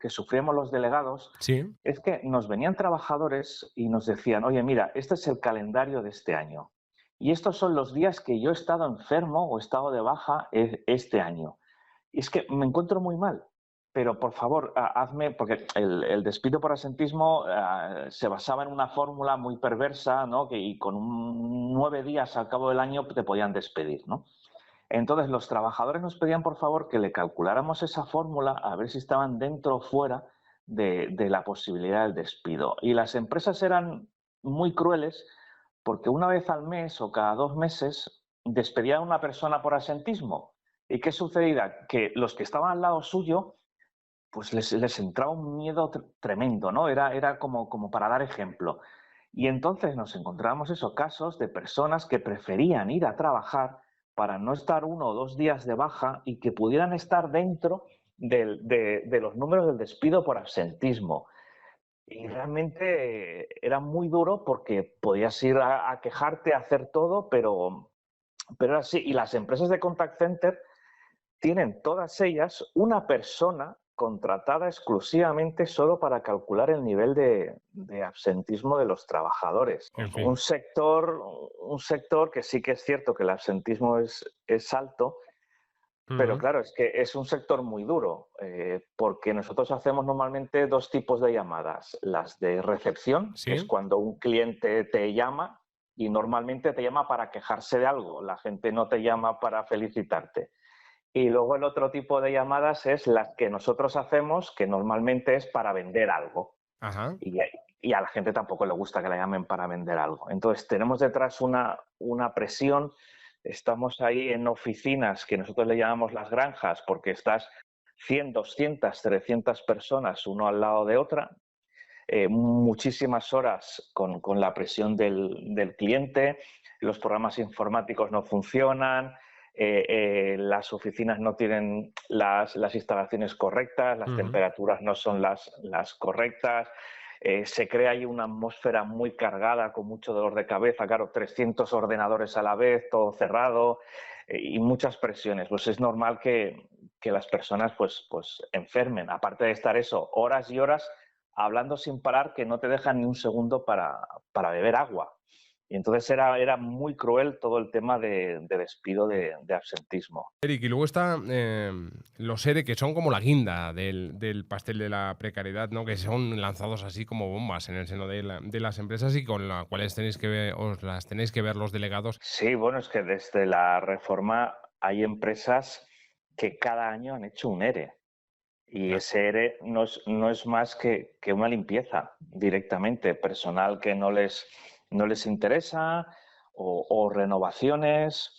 que sufríamos los delegados, es que nos venían trabajadores y nos decían: oye, mira, este es el calendario de este año y estos son los días que yo he estado enfermo o he estado de baja este año. Y es que me encuentro muy mal, pero por favor, hazme, porque el despido por absentismo se basaba en una fórmula muy perversa, ¿no? Y con 9 días al cabo del año te podían despedir, ¿no? Entonces, los trabajadores nos pedían, por favor, que le calculáramos esa fórmula a ver si estaban dentro o fuera de la posibilidad del despido. Y las empresas eran muy crueles, porque una vez al mes o cada 2 meses despedían a una persona por absentismo. ¿Y qué sucedía? Que los que estaban al lado suyo, pues les entraba un miedo tremendo, ¿no? Era como para dar ejemplo. Y entonces nos encontrábamos esos casos de personas que preferían ir a trabajar para no estar 1 o 2 días de baja y que pudieran estar dentro de los números del despido por absentismo. Y realmente era muy duro, porque podías ir a quejarte, a hacer todo, pero era así. Y las empresas de contact center tienen todas ellas una persona contratada exclusivamente solo para calcular el nivel de absentismo de los trabajadores. En fin. Un sector que sí que es cierto que el absentismo es alto, pero claro, es que es un sector muy duro, porque nosotros hacemos normalmente 2 tipos de llamadas. Las de recepción, que es cuando un cliente te llama y normalmente te llama para quejarse de algo. La gente no te llama para felicitarte. Y luego el otro tipo de llamadas es las que nosotros hacemos, que normalmente es para vender algo. Ajá. Y a la gente tampoco le gusta que la llamen para vender algo. Entonces tenemos detrás una presión. Estamos ahí en oficinas que nosotros le llamamos las granjas, porque estás 100, 200, 300 personas uno al lado de otra, muchísimas horas con la presión del cliente, los programas informáticos no funcionan, las oficinas no tienen las instalaciones correctas, las temperaturas no son las correctas. Se crea ahí una atmósfera muy cargada, con mucho dolor de cabeza, claro, 300 ordenadores a la vez, todo cerrado, y muchas presiones. Pues es normal que las personas pues enfermen, aparte de estar horas y horas hablando sin parar, que no te dejan ni un segundo para beber agua. Y entonces era muy cruel todo el tema de despido de absentismo. Eric, y luego están los ERE, que son como la guinda del pastel de la precariedad, ¿no? Que son lanzados así como bombas en el seno de las empresas, y con las cuales os las tenéis que ver los delegados. Sí, bueno, es que desde la reforma hay empresas que cada año han hecho un ERE. Y ese ERE no es más que una limpieza directamente, personal que no les interesa, o renovaciones,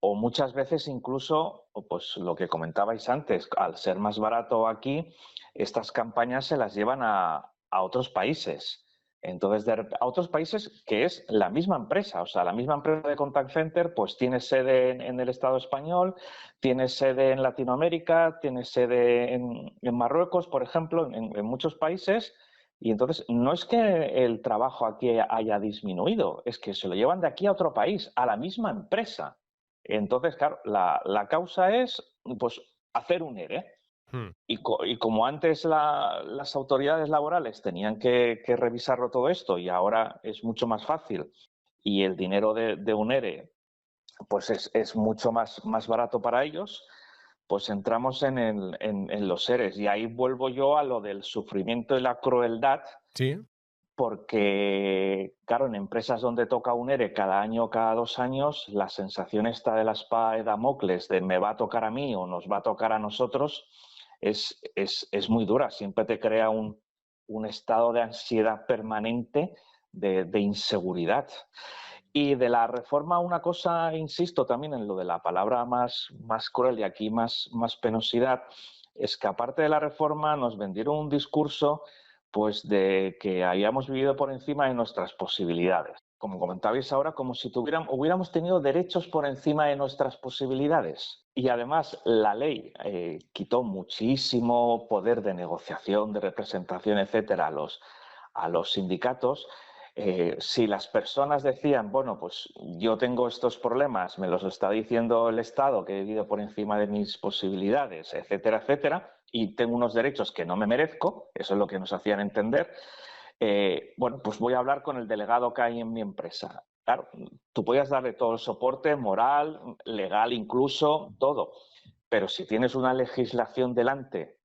o muchas veces incluso, pues lo que comentabais antes, al ser más barato aquí, estas campañas se las llevan a otros países. Entonces, a otros países que es la misma empresa, o sea, la misma empresa de contact center, pues tiene sede en el Estado español, tiene sede en Latinoamérica, tiene sede en Marruecos, por ejemplo, en muchos países. Y entonces no es que el trabajo aquí haya disminuido, es que se lo llevan de aquí a otro país, a la misma empresa. Entonces, claro, la causa es pues hacer un ERE. Y como antes las autoridades laborales tenían que revisarlo todo esto, y ahora es mucho más fácil, y el dinero de un ERE pues es mucho más barato para ellos, pues entramos en los EREs. Y ahí vuelvo yo a lo del sufrimiento y la crueldad, porque, claro, en empresas donde toca un ERE cada año o cada 2 años, la sensación esta de la espada de Damocles de me va a tocar a mí o nos va a tocar a nosotros es muy dura. Siempre te crea un estado de ansiedad permanente, de inseguridad. Y de la reforma, una cosa, insisto también en lo de la palabra más cruel y aquí más penosidad, es que aparte de la reforma nos vendieron un discurso pues de que habíamos vivido por encima de nuestras posibilidades. Como comentabais ahora, como si hubiéramos tenido derechos por encima de nuestras posibilidades. Y además la ley quitó muchísimo poder de negociación, de representación, etcétera, a los sindicatos. Si las personas decían, bueno, pues yo tengo estos problemas, me los está diciendo el Estado, que he vivido por encima de mis posibilidades, etcétera, etcétera, y tengo unos derechos que no me merezco, eso es lo que nos hacían entender, bueno, pues voy a hablar con el delegado que hay en mi empresa. Claro, tú podías darle todo el soporte moral, legal incluso, todo, pero si tienes una legislación delante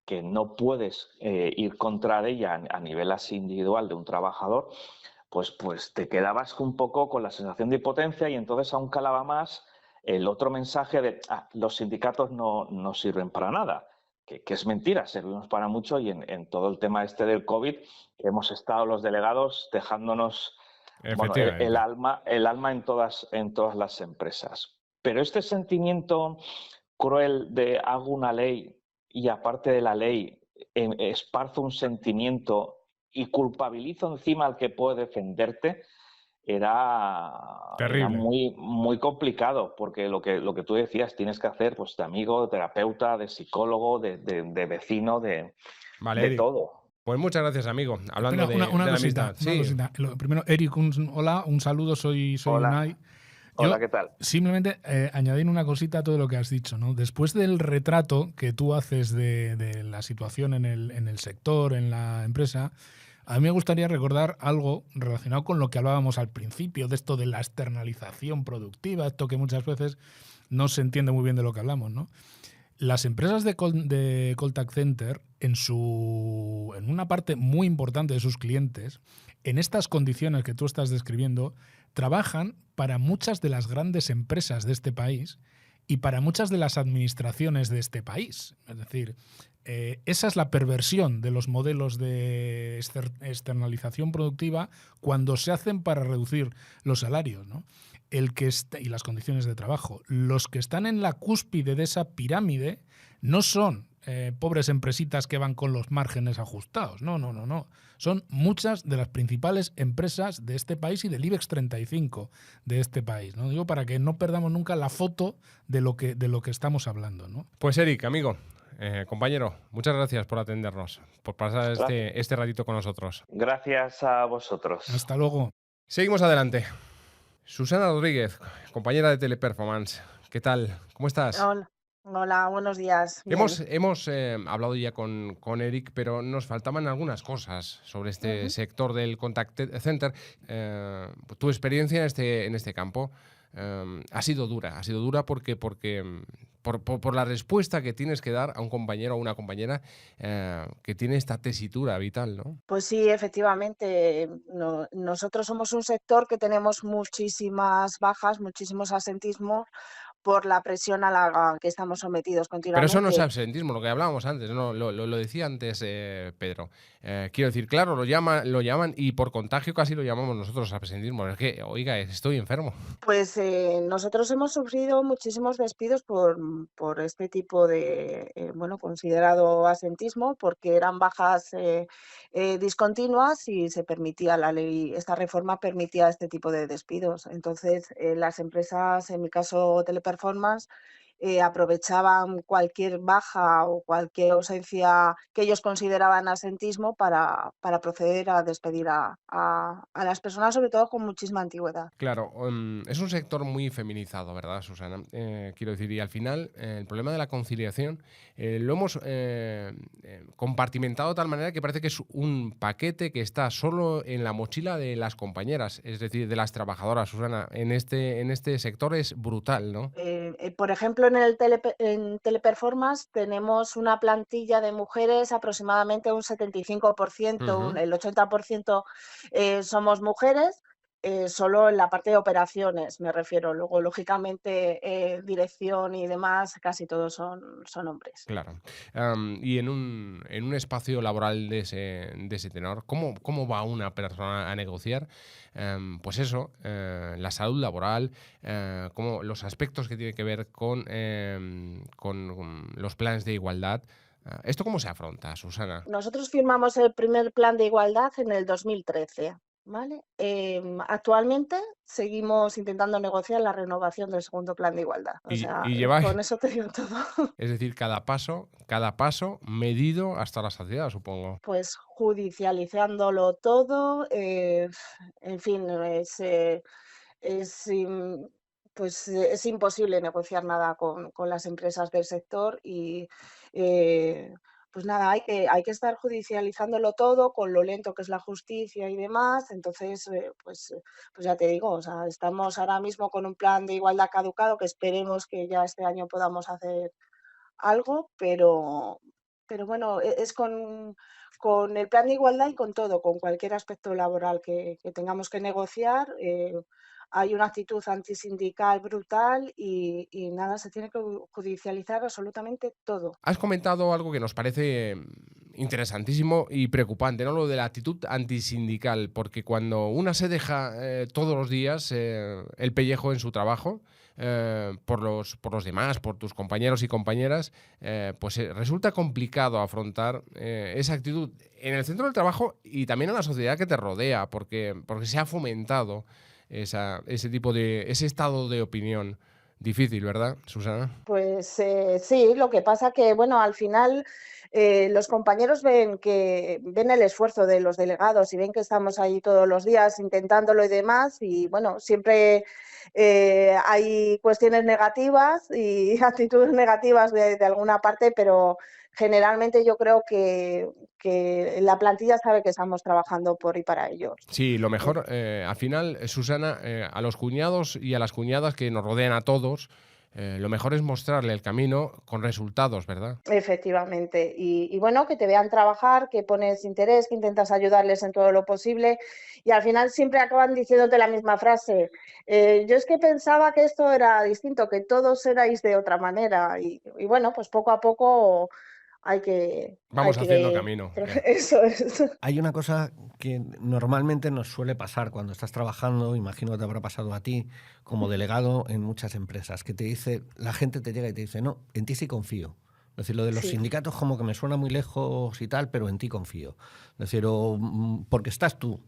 que no puedes ir contra ella a nivel así individual de un trabajador, pues te quedabas un poco con la sensación de impotencia y entonces aún calaba más el otro mensaje de los sindicatos no sirven para nada, que es mentira, servimos para mucho y en todo el tema este del COVID hemos estado los delegados dejándonos el alma en todas las empresas. Pero este sentimiento cruel de hago una ley y aparte de la ley esparzo un sentimiento y culpabilizo encima al que puede defenderte, era muy, muy complicado, porque lo que tú decías, tienes que hacer pues de amigo, de terapeuta, de psicólogo, de vecino, de todo. Pues muchas gracias, amigo. Hablando de la amistad. Sí. Primero, Eric, hola, un saludo, soy Unai. Hola, ¿qué tal? Simplemente añadir una cosita a todo lo que has dicho, ¿no? Después del retrato que tú haces de la situación en el sector, en la empresa, a mí me gustaría recordar algo relacionado con lo que hablábamos al principio, de esto de la externalización productiva, esto que muchas veces no se entiende muy bien de lo que hablamos, ¿no? Las empresas de Contact Center, en una parte muy importante de sus clientes, en estas condiciones que tú estás describiendo, trabajan para muchas de las grandes empresas de este país y para muchas de las administraciones de este país. Es decir, esa es la perversión de los modelos de externalización productiva cuando se hacen para reducir los salarios, ¿no? Y las condiciones de trabajo. Los que están en la cúspide de esa pirámide no son pobres empresitas que van con los márgenes ajustados. No. Son muchas de las principales empresas de este país y del IBEX 35 de este país, ¿no? Digo, para que no perdamos nunca la foto de lo que estamos hablando, ¿no? Pues Eric, amigo, compañero, muchas gracias por atendernos, por pasar este ratito con nosotros. Gracias a vosotros. Hasta luego. Seguimos adelante. Susana Rodríguez, compañera de Teleperformance. ¿Qué tal? ¿Cómo estás? Hola, buenos días. Hemos hablado ya con Eric, pero nos faltaban algunas cosas sobre este sector del Contact Center. Tu experiencia en este campo ha sido dura porque por la respuesta que tienes que dar a un compañero o una compañera que tiene esta tesitura vital, ¿no? Pues sí, efectivamente. Nosotros somos un sector que tenemos muchísimas bajas, muchísimos asentismos por la presión a la que estamos sometidos continuamente. Pero eso no es absentismo, lo que hablábamos antes, ¿no? Lo decía antes Pedro. Quiero decir, claro, lo llaman y por contagio casi lo llamamos nosotros absentismo. Es que, oiga, estoy enfermo. Pues nosotros hemos sufrido muchísimos despidos por este tipo de, considerado asentismo, porque eran bajas discontinuas y se permitía la ley, esta reforma permitía este tipo de despidos. Entonces, las empresas, en mi caso Teleperformance, aprovechaban cualquier baja o cualquier ausencia que ellos consideraban asentismo para proceder a despedir a las personas, sobre todo con muchísima antigüedad. Claro, es un sector muy feminizado, ¿verdad, Susana? Quiero decir, y al final el problema de la conciliación lo hemos compartimentado de tal manera que parece que es un paquete que está solo en la mochila de las compañeras, es decir, de las trabajadoras. Susana, en este sector es brutal, ¿no? Por ejemplo, en Teleperformance tenemos una plantilla de mujeres aproximadamente un 75%, el 80% somos mujeres, solo en la parte de operaciones me refiero. Luego, lógicamente, dirección y demás, casi todos son hombres. Claro. Y en un espacio laboral de ese tenor, ¿cómo va una persona a negociar? Pues eso, la salud laboral, como los aspectos que tienen que ver con los planes de igualdad. ¿Esto cómo se afronta, Susana? Nosotros firmamos el primer plan de igualdad en el 2013. ¿Vale? Actualmente seguimos intentando negociar la renovación del segundo plan de igualdad. O sea, con eso te digo todo. Es decir, cada paso medido hasta la saciedad, supongo. Pues judicializándolo todo, en fin, pues es imposible negociar nada con las empresas del sector y pues nada, hay que estar judicializándolo todo con lo lento que es la justicia y demás. Entonces, pues ya te digo, o sea, estamos ahora mismo con un plan de igualdad caducado que esperemos que ya este año podamos hacer algo, pero bueno, es con el plan de igualdad y con todo, con cualquier aspecto laboral que tengamos que negociar. Hay una actitud antisindical brutal y nada, se tiene que judicializar absolutamente todo. Has comentado algo que nos parece interesantísimo y preocupante, ¿no? Lo de la actitud antisindical, porque cuando una se deja todos los días el pellejo en su trabajo, por los demás, por tus compañeros y compañeras, pues resulta complicado afrontar esa actitud en el centro del trabajo y también en la sociedad que te rodea, porque se ha fomentado ese estado de opinión. Difícil, ¿verdad, Susana? Pues sí, lo que pasa que, bueno, al final los compañeros ven el esfuerzo de los delegados y ven que estamos ahí todos los días intentándolo y demás, y bueno, siempre hay cuestiones negativas y actitudes negativas de alguna parte, pero generalmente yo creo que la plantilla sabe que estamos trabajando por y para ellos. Sí, lo mejor, al final, Susana, a los cuñados y a las cuñadas que nos rodean a todos, lo mejor es mostrarle el camino con resultados, ¿verdad? Efectivamente. Y bueno, que te vean trabajar, que pones interés, que intentas ayudarles en todo lo posible y al final siempre acaban diciéndote la misma frase. Yo es que pensaba que esto era distinto, que todos erais de otra manera y bueno, pues poco a poco Vamos haciendo camino. Eso es. Hay una cosa que normalmente nos suele pasar cuando estás trabajando, imagino que te habrá pasado a ti, como delegado en muchas empresas, que te dice, la gente te llega y te dice, no, en ti sí confío. Es decir, lo de los sindicatos como que me suena muy lejos y tal, pero en ti confío. Es decir, o porque estás tú,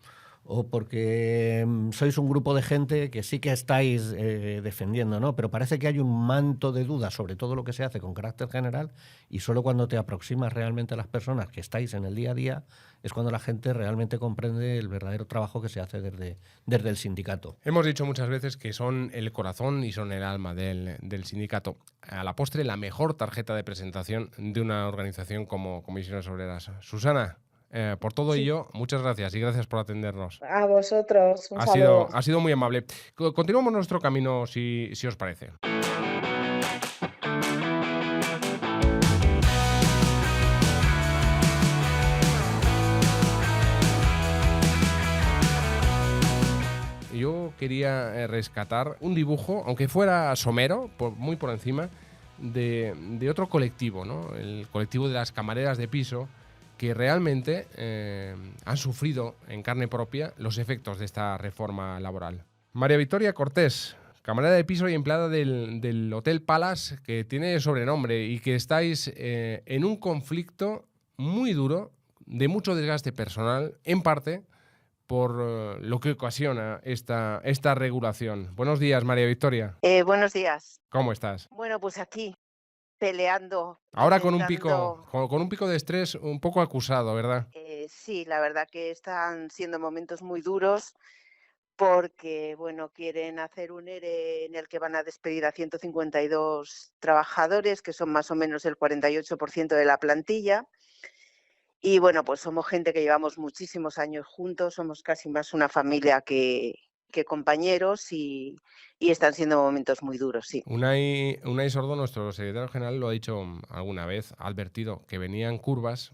o porque sois un grupo de gente que sí que estáis defendiendo, ¿no? Pero parece que hay un manto de dudas sobre todo lo que se hace con carácter general y solo cuando te aproximas realmente a las personas que estáis en el día a día es cuando la gente realmente comprende el verdadero trabajo que se hace desde el sindicato. Hemos dicho muchas veces que son el corazón y son el alma del sindicato. A la postre, la mejor tarjeta de presentación de una organización como Comisiones Obreras. Susana, por todo ello, muchas gracias y gracias por atendernos. A vosotros, un saludo. Ha sido muy amable. Continuamos nuestro camino, si os parece. Yo quería rescatar un dibujo, aunque fuera somero, muy por encima, de otro colectivo, ¿no? El colectivo de las camareras de piso, que realmente han sufrido en carne propia los efectos de esta reforma laboral. María Victoria Cortés, camarera de piso y empleada del Hotel Palace, que tiene sobrenombre y que estáis en un conflicto muy duro, de mucho desgaste personal, en parte por lo que ocasiona esta regulación. Buenos días, María Victoria. Buenos días. ¿Cómo estás? Bueno, pues aquí, peleando. Ahora con un pico de estrés un poco acusado, ¿verdad? Sí, la verdad que están siendo momentos muy duros porque, bueno, quieren hacer un ERE en el que van a despedir a 152 trabajadores, que son más o menos el 48% de la plantilla. Y, bueno, pues somos gente que llevamos muchísimos años juntos, somos casi más una familia que compañeros y están siendo momentos muy duros, sí. Unai Sordo, nuestro secretario general, lo ha dicho alguna vez, ha advertido que venían curvas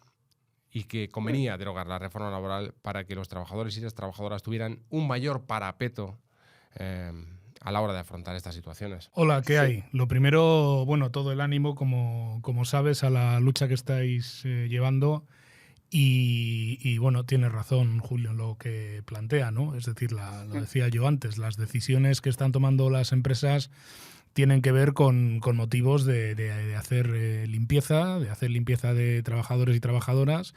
y que convenía derogar la reforma laboral para que los trabajadores y las trabajadoras tuvieran un mayor parapeto a la hora de afrontar estas situaciones. Hola, ¿qué hay? Lo primero, bueno, todo el ánimo, como sabes, a la lucha que estáis llevando. Y bueno, tienes razón, Julio, en lo que plantea, ¿no? Es decir, lo decía yo antes, las decisiones que están tomando las empresas tienen que ver con motivos de hacer limpieza, de trabajadores y trabajadoras,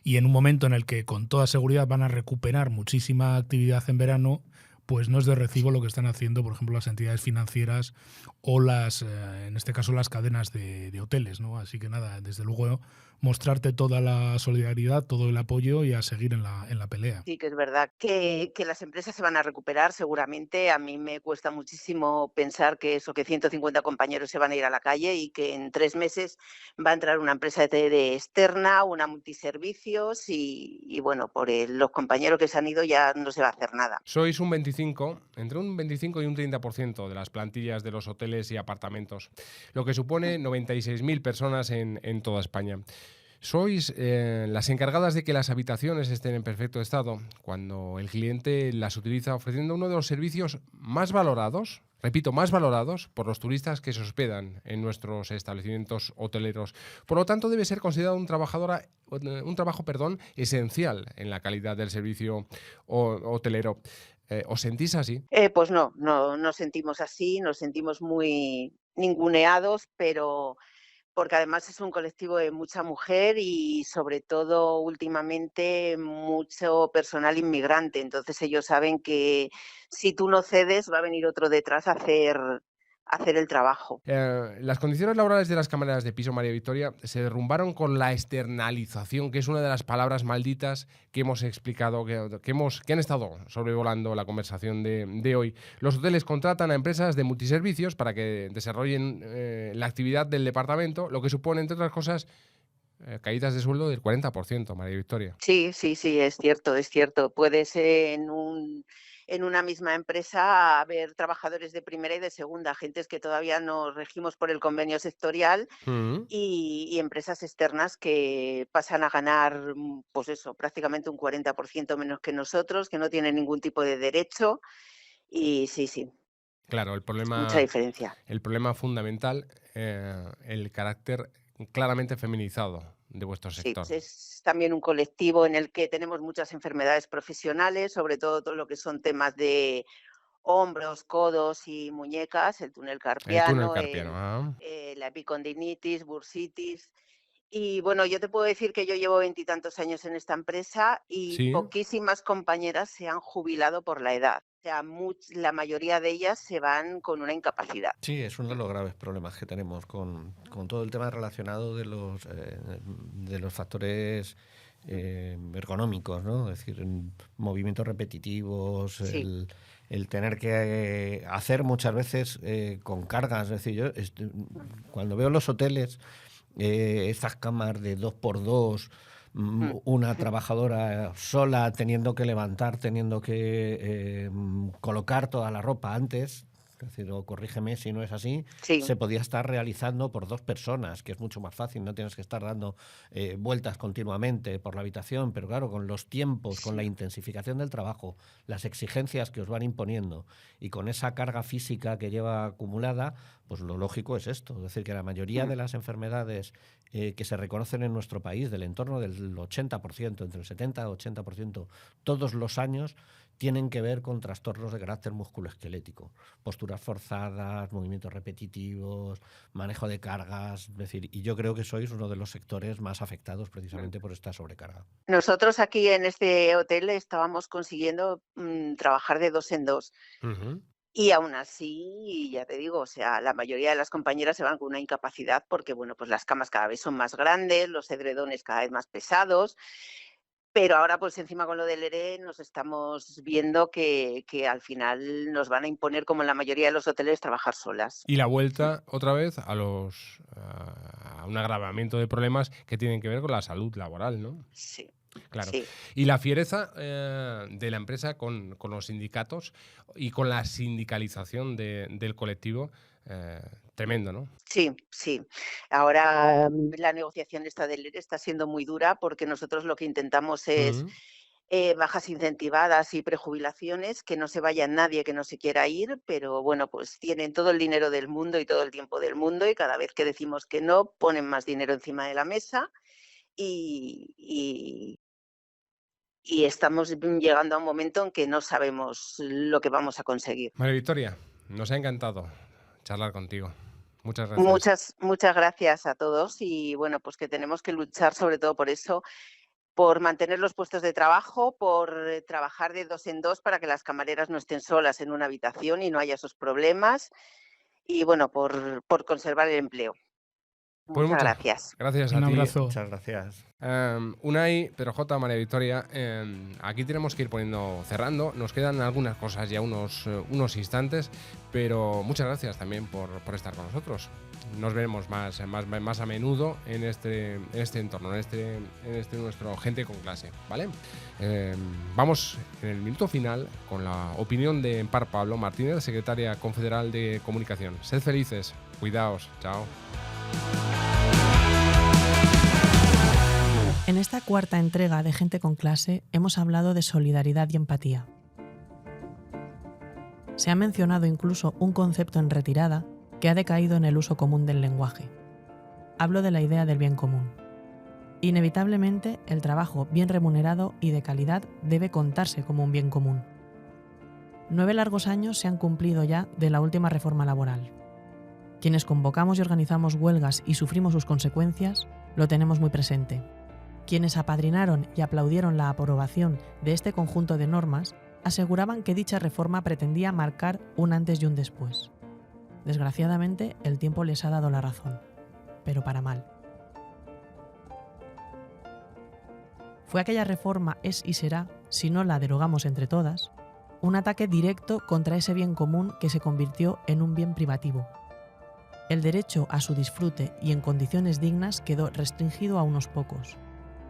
y en un momento en el que con toda seguridad van a recuperar muchísima actividad en verano, pues no es de recibo lo que están haciendo, por ejemplo, las entidades financieras o en este caso, las cadenas de hoteles, ¿no? Así que nada, desde luego, mostrarte toda la solidaridad, todo el apoyo y a seguir en la pelea. Sí, que es verdad que las empresas se van a recuperar seguramente. A mí me cuesta muchísimo pensar que 150 compañeros se van a ir a la calle y que en 3 meses va a entrar una empresa de externa, una multiservicios y bueno, por los compañeros que se han ido ya no se va a hacer nada. Sois entre un 25 y un 30% de las plantillas de los hoteles y apartamentos, lo que supone 96.000 personas en toda España. Sois las encargadas de que las habitaciones estén en perfecto estado cuando el cliente las utiliza ofreciendo uno de los servicios más valorados, repito, más valorados por los turistas que se hospedan en nuestros establecimientos hoteleros. Por lo tanto, debe ser considerado un trabajo esencial en la calidad del servicio hotelero. ¿Os sentís así? Pues no nos sentimos así, nos sentimos muy ninguneados, pero porque además es un colectivo de mucha mujer y sobre todo últimamente mucho personal inmigrante. Entonces ellos saben que si tú no cedes va a venir otro detrás a hacer el trabajo. Las condiciones laborales de las camareras de piso María Victoria se derrumbaron con la externalización, que es una de las palabras malditas que hemos explicado, que han estado sobrevolando la conversación de hoy. Los hoteles contratan a empresas de multiservicios para que desarrollen la actividad del departamento, lo que supone, entre otras cosas, caídas de sueldo del 40%, María Victoria. Sí, es cierto. Puede ser en una misma empresa haber trabajadores de primera y de segunda, agentes que todavía nos regimos por el convenio sectorial y empresas externas que pasan a ganar, pues eso, prácticamente un 40% menos que nosotros, que no tienen ningún tipo de derecho y sí. Claro, Mucha diferencia. El problema fundamental, el carácter claramente feminizado de vuestro sector. Sí, es también un colectivo en el que tenemos muchas enfermedades profesionales, sobre todo lo que son temas de hombros, codos y muñecas, el túnel carpiano, la epicondilitis, bursitis. Y bueno, yo te puedo decir que yo llevo 20 y tantos años en esta empresa y poquísimas compañeras se han jubilado por la edad. O sea, la mayoría de ellas se van con una incapacidad. Sí, es uno de los graves problemas que tenemos con todo el tema relacionado de los factores ergonómicos, ¿no? Es decir, movimientos repetitivos, Sí. el tener que hacer muchas veces con cargas. Es decir, yo cuando veo los hoteles, estas camas de 2x2, una trabajadora sola teniendo que levantar, teniendo que colocar toda la ropa antes, es decir, o corrígeme si no es así, se podía estar realizando por 2 personas, que es mucho más fácil, no tienes que estar dando vueltas continuamente por la habitación, pero claro, con los tiempos, con la intensificación del trabajo, las exigencias que os van imponiendo y con esa carga física que lleva acumulada, pues lo lógico es esto, es decir, que la mayoría de las enfermedades que se reconocen en nuestro país, del entorno del 80%, entre el 70 y 80%, todos los años, tienen que ver con trastornos de carácter musculoesquelético, posturas forzadas, movimientos repetitivos, manejo de cargas, es decir, y yo creo que sois uno de los sectores más afectados precisamente por esta sobrecarga. Nosotros aquí en este hotel estábamos consiguiendo trabajar de 2 en 2. Y aún así, ya te digo, o sea, la mayoría de las compañeras se van con una incapacidad porque, bueno, pues las camas cada vez son más grandes, los edredones cada vez más pesados. Pero ahora, pues encima con lo del ERE nos estamos viendo que al final nos van a imponer, como en la mayoría de los hoteles, trabajar solas. Y la vuelta otra vez a un agravamiento de problemas que tienen que ver con la salud laboral, ¿no? Sí. Claro. Sí. Y la fiereza de la empresa con los sindicatos y con la sindicalización del colectivo, tremendo, ¿no? Sí, sí. Ahora la negociación esta del ERE está siendo muy dura porque nosotros lo que intentamos es bajas incentivadas y prejubilaciones, que no se vaya nadie que no se quiera ir, pero bueno, pues tienen todo el dinero del mundo y todo el tiempo del mundo y cada vez que decimos que no, ponen más dinero encima de la mesa y estamos llegando a un momento en que no sabemos lo que vamos a conseguir. María Victoria, nos ha encantado charlar contigo. Muchas gracias. Muchas gracias a todos y bueno, pues que tenemos que luchar sobre todo por eso, por mantener los puestos de trabajo, por trabajar de 2 en 2 para que las camareras no estén solas en una habitación y no haya esos problemas y bueno, por conservar el empleo. Pues muchas gracias. Gracias a Un ti. abrazo. Muchas gracias. Unai, pero J, María Victoria, aquí tenemos que ir cerrando. Nos quedan algunas cosas ya, unos instantes, pero muchas gracias también por estar con nosotros. Nos veremos más a menudo en este entorno, en este nuestro Gente con Clase, ¿vale? Vamos en el minuto final con la opinión de Empar Pablo Martínez, secretaria confederal de Comunicación. Sed felices, cuidaos, chao. En esta cuarta entrega de Gente con Clase hemos hablado de solidaridad y empatía. Se ha mencionado incluso un concepto en retirada que ha decaído en el uso común del lenguaje. Hablo de la idea del bien común. Inevitablemente, el trabajo bien remunerado y de calidad debe contarse como un bien común. 9 largos años se han cumplido ya de la última reforma laboral. Quienes convocamos y organizamos huelgas y sufrimos sus consecuencias, lo tenemos muy presente. Quienes apadrinaron y aplaudieron la aprobación de este conjunto de normas aseguraban que dicha reforma pretendía marcar un antes y un después. Desgraciadamente, el tiempo les ha dado la razón, pero para mal. Fue aquella reforma es y será, si no la derogamos entre todas, un ataque directo contra ese bien común que se convirtió en un bien privativo. El derecho a su disfrute y en condiciones dignas quedó restringido a unos pocos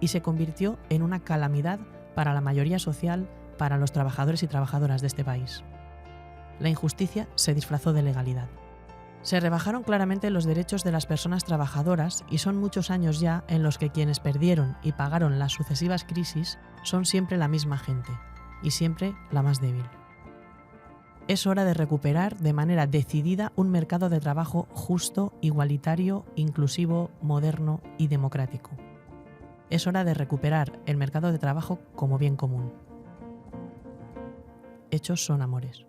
y se convirtió en una calamidad para la mayoría social, para los trabajadores y trabajadoras de este país. La injusticia se disfrazó de legalidad. Se rebajaron claramente los derechos de las personas trabajadoras y son muchos años ya en los que quienes perdieron y pagaron las sucesivas crisis son siempre la misma gente y siempre la más débil. Es hora de recuperar de manera decidida un mercado de trabajo justo, igualitario, inclusivo, moderno y democrático. Es hora de recuperar el mercado de trabajo como bien común. Hechos son amores.